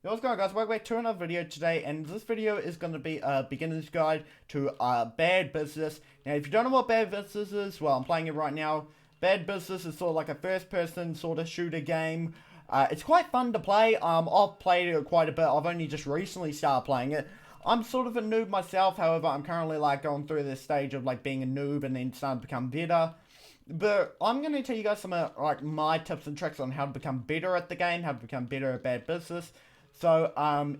Yo, what's going on, guys? Welcome back to another video today, and this video is going to be a beginner's guide to Bad Business. Now, if you don't know what Bad Business is, well, I'm playing it right now. Bad Business is sort of like a first-person sort of shooter game. It's quite fun to play. I've played it quite a bit. I've only just recently started playing it. I'm sort of a noob myself, however, I'm currently like going through this stage of like being a noob and then starting to become better. But I'm going to tell you guys some of like my tips and tricks on how to become better at the game, how to become better at Bad Business. So,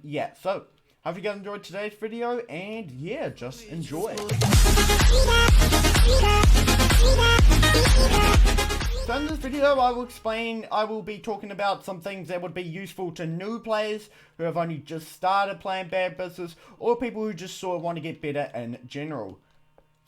yeah, so, hope you guys enjoyed today's video, and yeah, just enjoy. So in this video, I will be talking about some things that would be useful to new players who have only just started playing Bad Business, or people who just sort of want to get better in general.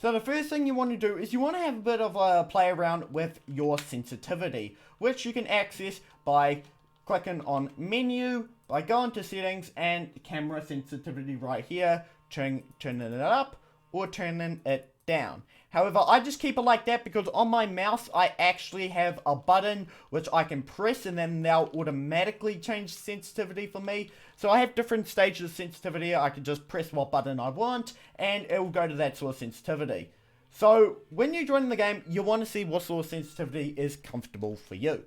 So the first thing you want to do is you want to have a bit of a play around with your sensitivity, which you can access by clicking on menu, by going to settings and camera sensitivity right here, turning it up or turning it down. However, I just keep it like that because on my mouse I actually have a button which I can press and then they'll automatically change sensitivity for me. So I have different stages of sensitivity. I can just press what button I want and it will go to that sort of sensitivity. So when you join the game, you want to see what sort of sensitivity is comfortable for you.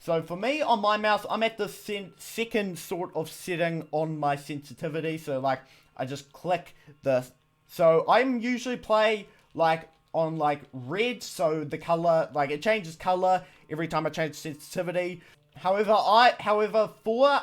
So for me, on my mouse, I'm at the second sort of setting on my sensitivity. So like, I just click this. So I'm usually play like on like red. So the color, like it changes color every time I change sensitivity. However, for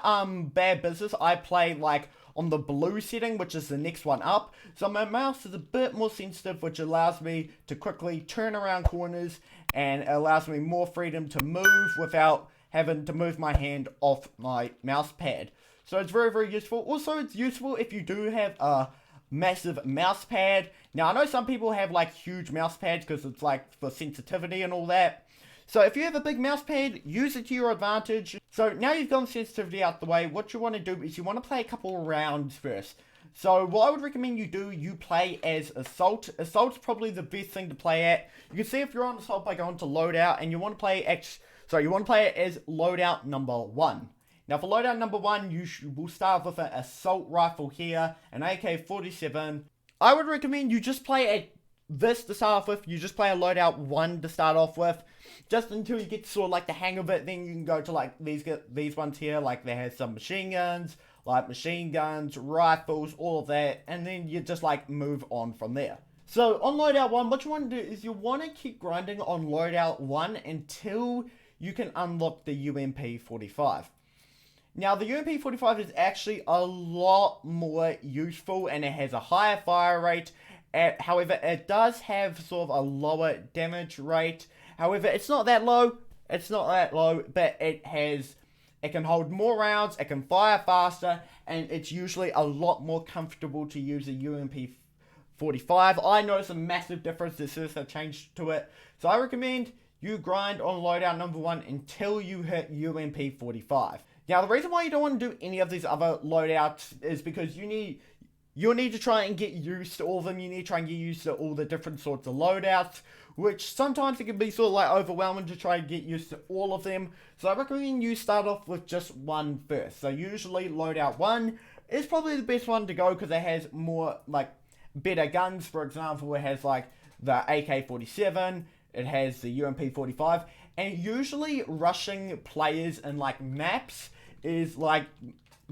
Bad Business, I play like on the blue setting, which is the next one up. So my mouse is a bit more sensitive, which allows me to quickly turn around corners and it allows me more freedom to move without having to move my hand off my mouse pad. So it's very, very useful. Also, it's useful if you do have a massive mouse pad. Now, I know some people have like huge mouse pads because it's like for sensitivity and all that. So if you have a big mouse pad, use it to your advantage. So now you've gotten sensitivity out the way, what you want to do is you want to play a couple of rounds first. So what I would recommend you do, you play as Assault. Assault's probably the best thing to play at. You can see if you're on Assault by going to Loadout and you want to play you want to play it as Loadout number 1. Now for Loadout number 1, you will start with an Assault Rifle here, an AK-47. I would recommend you just play at this to start off with. You just play a Loadout 1 to start off with, just until you get sort of like the hang of it. Then you can go to like these ones here, like they have some machine guns, rifles, all of that, and then you just like move on from there. So on Loadout 1, what you want to do is you want to keep grinding on Loadout 1 until you can unlock the UMP45. Now, the UMP45 is actually a lot more useful and it has a higher fire rate. However, it does have sort of a lower damage rate. However, it's not that low. But it can hold more rounds, it can fire faster, and it's usually a lot more comfortable to use a UMP45. I noticed a massive difference since I changed to it. So I recommend you grind on Loadout number 1 until you hit UMP45. Now, the reason why you don't want to do any of these other loadouts is because you'll need to try and get used to all of them. You need to try and get used to all the different sorts of loadouts, which sometimes it can be sort of like overwhelming to try and get used to all of them. So I recommend you start off with just one first. So usually Loadout 1 is probably the best one to go because it has more like better guns. For example, it has like the AK-47, it has the UMP45, and usually rushing players in like maps is like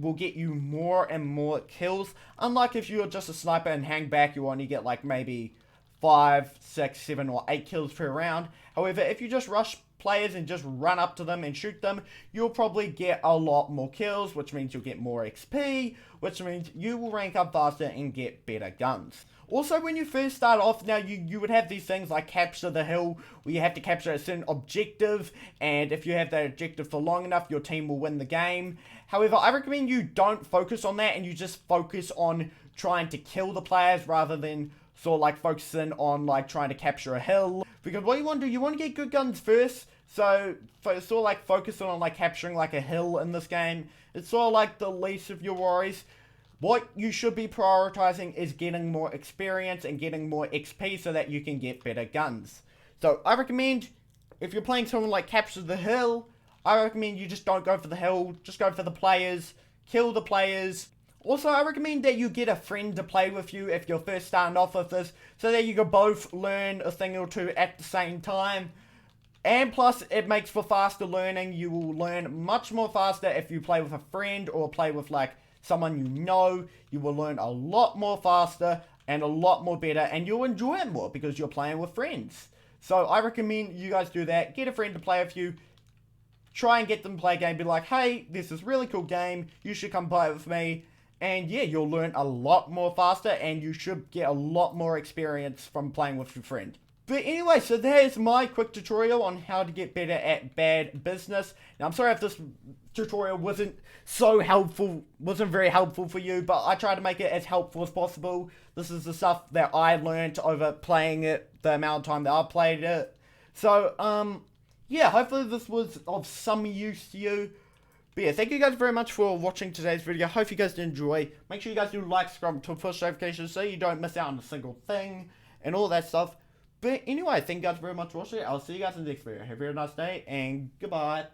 will get you more and more kills. Unlike if you're just a sniper and hang back, you only get like maybe 5, 6, 7 or 8 kills per round. However, if you just rush players and just run up to them and shoot them, you'll probably get a lot more kills, which means you'll get more XP, which means you will rank up faster and get better guns. Also, when you first start off, now you would have these things like capture the hill, where you have to capture a certain objective, and if you have that objective for long enough, your team will win the game. However, I recommend you don't focus on that, and you just focus on trying to kill the players, rather than sort of like focusing on like trying to capture a hill. Because what you want to do, you want to get good guns first, so sort of like focusing on like capturing like a hill in this game, it's sort of like the least of your worries. What you should be prioritizing is getting more experience and getting more XP so that you can get better guns. So I recommend, if you're playing someone like Capture the Hill, I recommend you just don't go for the hill, just go for the players, kill the players. Also, I recommend that you get a friend to play with you if you're first starting off with this, so that you can both learn a thing or two at the same time. And plus, it makes for faster learning. You will learn much more faster if you play with a friend or play with like someone you know. You will learn a lot more faster and a lot more better, and you'll enjoy it more because you're playing with friends. So I recommend you guys do that. Get a friend to play with you. Try and get them to play a game. Be like, hey, this is a really cool game. You should come play it with me. And yeah, you'll learn a lot more faster, and you should get a lot more experience from playing with your friend. But anyway, so there's my quick tutorial on how to get better at bad business. Now, I'm sorry if this tutorial wasn't very helpful for you, but I tried to make it as helpful as possible. This is the stuff that I learned over playing it, the amount of time that I played it. So, yeah, hopefully this was of some use to you. But yeah, thank you guys very much for watching today's video. Hope you guys did enjoy. Make sure you guys do like, subscribe to push notifications so you don't miss out on a single thing and all that stuff. But anyway, thank you guys very much for watching. I'll see you guys in the next video. Have a very nice day, and goodbye.